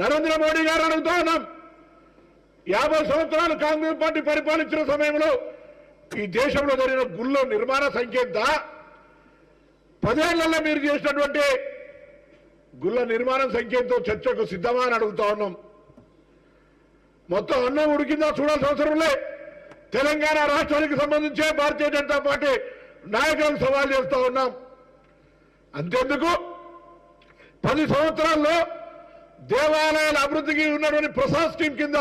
నరేంద్ర మోడీ గారు అడుగుతా ఉన్నాం. 50 సంవత్సరాలు కాంగ్రెస్ పార్టీ పరిపాలించిన సమయంలో ఈ దేశంలో జరిగిన గుళ్ళ నిర్మాణ సంఖ్య ఎంత? 10 ఏళ్లలో మీరు చేసినటువంటి గుళ్ళ నిర్మాణం సంఖ్యతో చర్చకు సిద్ధమా అని అడుగుతా ఉన్నాం. మొత్తం అన్నం ఉడికిందా చూడాల్సిన అవసరం లే. తెలంగాణ రాష్ట్రానికి సంబంధించే భారతీయ జనతా పార్టీ నాయకులకు సవాల్ చేస్తా ఉన్నాం. అంతేందుకు 10 సంవత్సరాల్లో దేవాలయాల అభివృద్ధికి ఉన్నటువంటి ప్రసాద్ స్కీమ్ కింద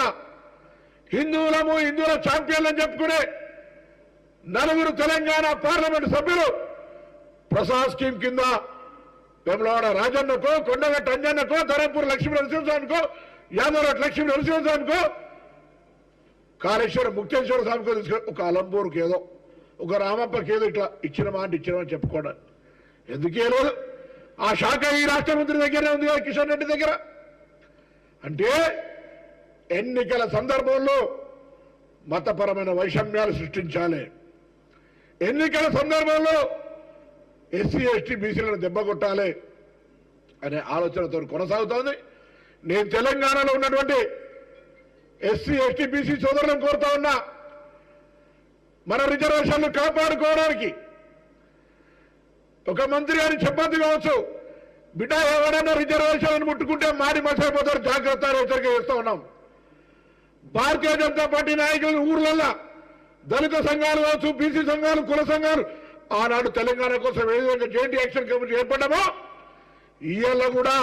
హిందువుల ఛాంపియన్లని చెప్పుకునే 4 తెలంగాణ పార్లమెంట్ సభ్యులు ప్రసాద్ స్కీమ్ కింద వేములవాడ రాజన్నకో, కొండగట్ట అంజన్నకో, ధరంపూర్ లక్ష్మీ నరసింహస్వామికో, యాదవరట్ లక్ష్మీ నరసింహస్వామికో, కాళేశ్వరం ముక్తేశ్వర స్వామికో తీసుకొని ఒక అలంపూర్కి ఏదో, ఒక రామప్పకి ఏదో ఇట్లా ఇచ్చినమని చెప్పుకోవడం ఎందుకే లేదు. ఆ శాఖ ఈ రాష్ట్ర మంత్రి దగ్గరే ఉంది కదా, కిషన్ రెడ్డి దగ్గర. అంటే ఎన్నికల సందర్భంలో మతపరమైన వైషమ్యాలు సృష్టించాలి, ఎన్నికల సందర్భంలో ఎస్సీ ఎస్టీ బీసీలను దెబ్బకొట్టాలి అనే ఆలోచనతో కొనసాగుతోంది. నేను తెలంగాణలో ఉన్నటువంటి ఎస్సీ ఎస్టీ బీసీ సోదరులను కోరుతా ఉన్నా, మన రిజర్వేషన్లు కాపాడుకోవడానికి ఒక మంత్రి గారి చెప్పద్దు కావచ్చు, బిడ్డ ఎవరైనా రిజర్వేషన్ ముట్టుకుంటే మాడి మసైపోతారు, జాగ్రత్త హెచ్చరిక చేస్తూ ఉన్నాం. భారతీయ జనతా పార్టీ నాయకులు ఊర్లల్లో దళిత సంఘాలు కావచ్చు, బీసీ సంఘాలు, కుల సంఘాలు ఆనాడు తెలంగాణ కోసం ఏ విధంగా జాయింట్ యాక్షన్ కమిటీ ఏర్పడ్డామో ఇవాళ కూడా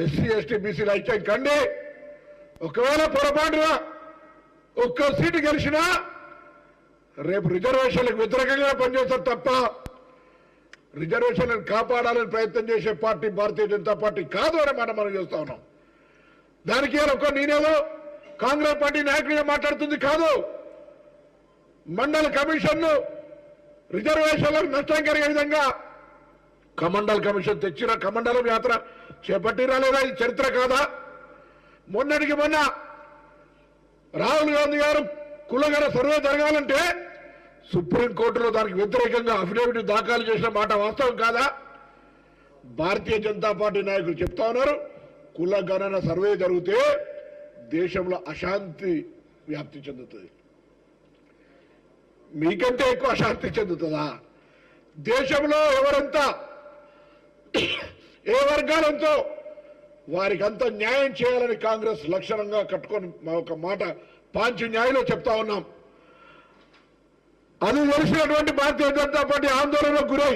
ఎస్సీ ఎస్టీ బీసీలు ఐక్యం కండి. ఒకవేళ పొరపాటుగా ఒక్క సీటు గెలిచినా రేపు రిజర్వేషన్లకు వ్యతిరేకంగా పనిచేస్తారు తప్ప రిజర్వేషన్లను కాపాడాలని ప్రయత్నం చేసే పార్టీ భారతీయ జనతా పార్టీ కాదు అని మనం చేస్తా ఉన్నాం. దానికి నేనేదో కాంగ్రెస్ పార్టీ నాయకుడిగా మాట్లాడుతుంది కాదు. మండల కమిషన్ను రిజర్వేషన్లకు నష్టం కలిగే విధంగా కమండల్ కమిషన్ తెచ్చిన కమండలం యాత్ర చేపట్టిరా లేదా? ఇది చరిత్ర కాదా? మొన్నటికి మొన్న రాహుల్ గాంధీ గారు కులగర సర్వే జరగాలంటే సుప్రీంకోర్టులో దానికి వ్యతిరేకంగా అఫిడవిట్ దాఖలు చేసిన మాట వాస్తవం కాదా? భారతీయ జనతా పార్టీ నాయకులు చెప్తా ఉన్నారు, కుల గణన సర్వే జరిగితే దేశంలో అశాంతి వ్యాప్తి చెందుతుంది. మీకంటే ఎక్కువ అశాంతి చెందుతుందా? దేశంలో ఎవరంతా ఏ వర్గాలంతో వారికి అంత న్యాయం చేయాలని కాంగ్రెస్ లక్షణంగా కట్టుకొని ఒక మాట పాంచి న్యాయంలో చెప్తా ఉన్నాం. అది తెలిసినటువంటి భారతీయ జనతా పార్టీ ఆందోళనకు గురై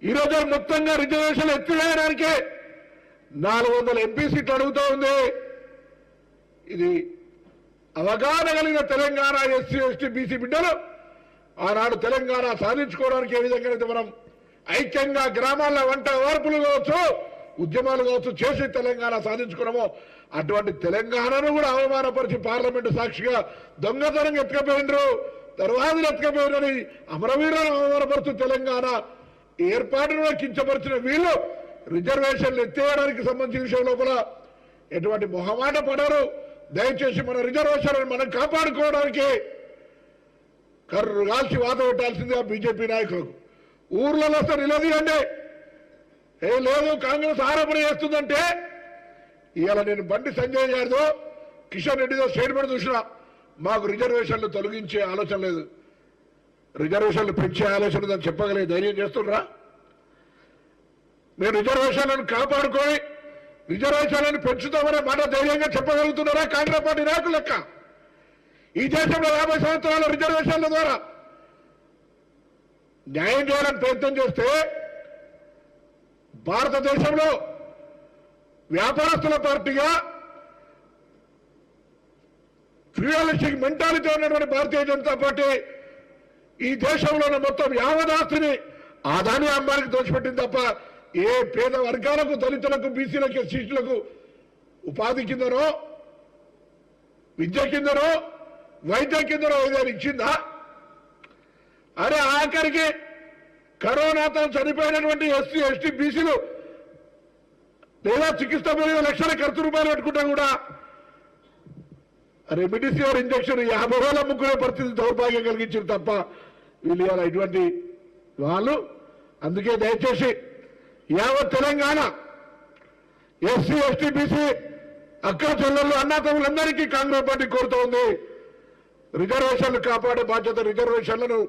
ఈరోజు మొత్తంగా రిజర్వేషన్లు ఎత్తివేయడానికే 400 ఎంపీ సీట్లు అడుగుతూ ఉంది. ఇది అవగాహన కలిగిన తెలంగాణ ఎస్సీ ఎస్టీ బీసీ బిడ్డలు ఆనాడు తెలంగాణ సాధించుకోవడానికి ఏ విధంగా అయితే మనం ఐక్యంగా గ్రామాల్లో వంట వార్పులు కావచ్చు, ఉద్యమాలు కావచ్చు చేసి తెలంగాణ సాధించుకున్నామో అటువంటి తెలంగాణను కూడా అవమానపరిచి పార్లమెంటు సాక్షిగా దొంగతనంగా ఎత్తుకపోయినరు, తర్వాతలు ఎత్తుకపోయినని అమరవీరులను అవమానపరుచు తెలంగాణ ఏర్పాటును కించపరిచిన వీళ్ళు రిజర్వేషన్లు ఎత్తేయడానికి సంబంధించిన విషయం లోపల ఎటువంటి మొహమాట పడరు. దయచేసి మన రిజర్వేషన్లను మనం కాపాడుకోవడానికి కర్రు కాల్చి వాత పెట్టాల్సిందిగా బీజేపీ నాయకులకు ఊర్లలో వస్తే నిలదీయండి. లేదు కాంగ్రెస్ ఆరోపణ చేస్తుందంటే ఇవాళ నేను బండి సంజయ్ గారితో కిషన్ రెడ్డితో స్టేట్మెంట్ చూసిన, మాకు రిజర్వేషన్లు తొలగించే ఆలోచన లేదు, రిజర్వేషన్లు పెంచే ఆలోచన ఉందని చెప్పగలిగే ధైర్యం చేస్తుండ్రా? మీరు రిజర్వేషన్లను కాపాడుకొని రిజర్వేషన్లను పెంచుతామనే మాట ధైర్యంగా చెప్పగలుగుతున్నారా కాంగ్రెస్ పార్టీ నాయకులు లెక్క? ఈ దేశంలో 50 సంవత్సరాల రిజర్వేషన్ల ద్వారా న్యాయం చేయాలని ప్రయత్నం చేస్తే భారతదేశంలో వ్యాపారస్తుల పార్టీగా ఫ్యూయలిస్టిక్ మెంటాలిటీ ఉన్నటువంటి భారతీయ జనతా పార్టీ ఈ దేశంలోని మొత్తం యావదాస్తిని ఆదాని అంబానికి దోచిపెట్టింది తప్ప ఏ పేద వర్గాలకు, దళితులకు, బీసీలకు, ఎస్సీలకు ఉపాధి కిందనో, విద్య కిందనో, వైద్యం కిందనో ఏదైనా ఇచ్చిందా? అరే ఆఖరికి కరోనాతో చనిపోయినటువంటి ఎస్సీ ఎస్టీ బీసీలు లేదా చికిత్స మీద లక్షల ఖర్చు రూపాయలు పెట్టుకుంటా కూడా రెమిడిసివిర్ ఇంజక్షన్ 50,000 అమ్ముకునే పరిస్థితి దౌర్భాగ్యం కలిగించారు తప్ప వీళ్ళు ఇవాళ ఇటువంటి వాళ్ళు. అందుకే దయచేసి యావత్ తెలంగాణ ఎస్సీ ఎస్టీ బీసీ అక్క చెల్లెళ్ళు అన్నాతమ్ములందరికీ కాంగ్రెస్ పార్టీ కోరుతోంది. రిజర్వేషన్లు కాపాడే బాధ్యత, రిజర్వేషన్లను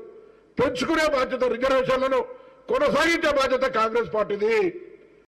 పెంచుకునే బాధ్యత, రిజర్వేషన్లను కొనసాగించే బాధ్యత కాంగ్రెస్ పార్టీది.